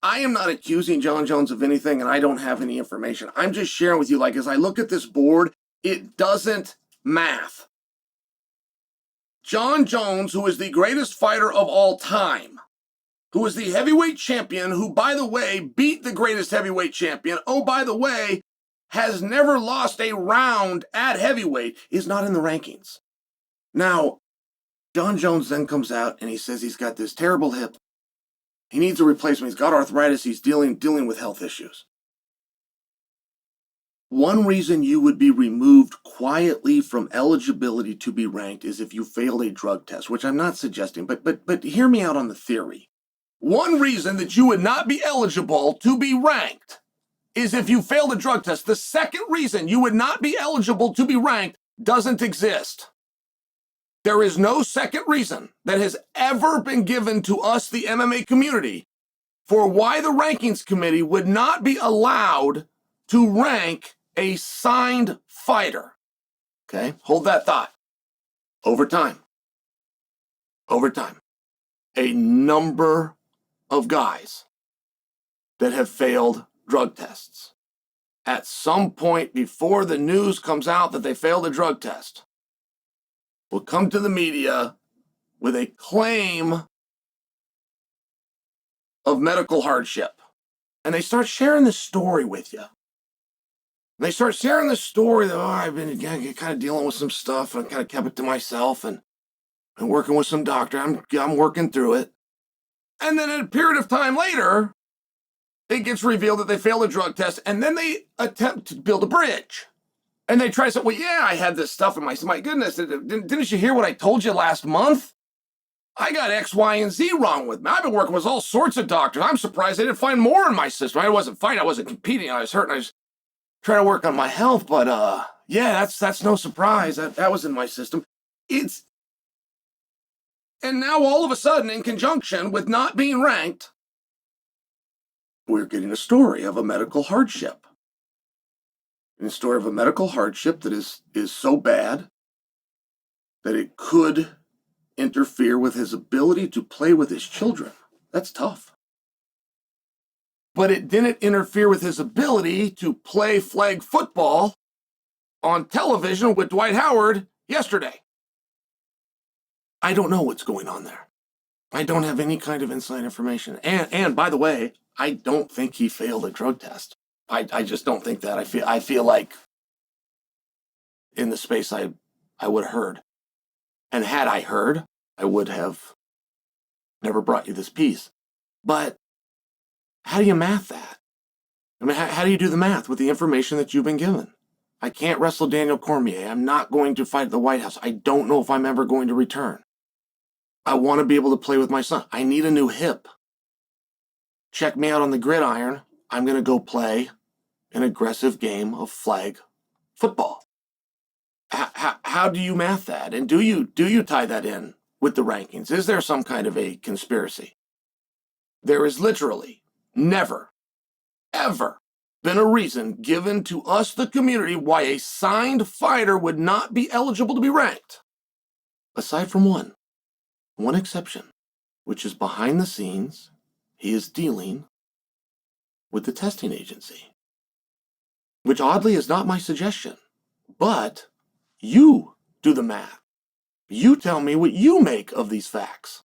I am not accusing Jon Jones of anything, and I don't have any information. I'm just sharing with you, like, as I look at this board, it doesn't math. Jon Jones, who is the greatest fighter of all time, who is the heavyweight champion, who, by the way, beat the greatest heavyweight champion, oh, by the way, has never lost a round at heavyweight, is not in the rankings. Now, Jon Jones then comes out and he says he's got this terrible hip. He needs a replacement. He's got arthritis. He's dealing with health issues. One reason you would be removed quietly from eligibility to be ranked is if you failed a drug test, which I'm not suggesting, but hear me out on the theory. One reason that you would not be eligible to be ranked is if you failed a drug test. The second reason you would not be eligible to be ranked doesn't exist. There is no second reason that has ever been given to us, the MMA community, for why the rankings committee would not be allowed to rank a signed fighter. Okay, hold that thought. Over time, a number of guys that have failed drug tests, at some point before the news comes out that they failed a drug test, will come to the media with a claim of medical hardship. And they start sharing this story with you. They start sharing this story that, I've been kind of dealing with some stuff, and I kind of kept it to myself, and working with some doctor. I'm working through it. And then at a period of time later, it gets revealed that they failed a drug test, and then they attempt to build a bridge. And they try to say, well, yeah, I had this stuff in my goodness, didn't you hear what I told you last month? I got X, Y, and Z wrong with me. I've been working with all sorts of doctors. I'm surprised they didn't find more in my system. I wasn't fighting, I wasn't competing, I was hurting, I was trying to work on my health, but yeah, that's no surprise. That was in my system. And now all of a sudden, in conjunction with not being ranked, we're getting a story of a medical hardship. And a story of a medical hardship that is so bad that it could interfere with his ability to play with his children. That's tough. But it didn't interfere with his ability to play flag football on television with Dwight Howard yesterday. I don't know what's going on there. I don't have any kind of inside information. And by the way, I don't think he failed a drug test. I just don't think that. I feel like in the space I would have heard. And had I heard, I would have never brought you this piece. But how do you math that? I mean, how do you do the math with the information that you've been given? I can't wrestle Daniel Cormier. I'm not going to fight at the White House. I don't know if I'm ever going to return. I want to be able to play with my son. I need a new hip. Check me out on the gridiron. I'm going to go play an aggressive game of flag football. How do you math that? And do you tie that in with the rankings? Is there some kind of a conspiracy? There is literally never, ever been a reason given to us, the community, why a signed fighter would not be eligible to be ranked. Aside from one exception, which is behind the scenes, he is dealing with the testing agency. Which oddly is not my suggestion, but you do the math. You tell me what you make of these facts.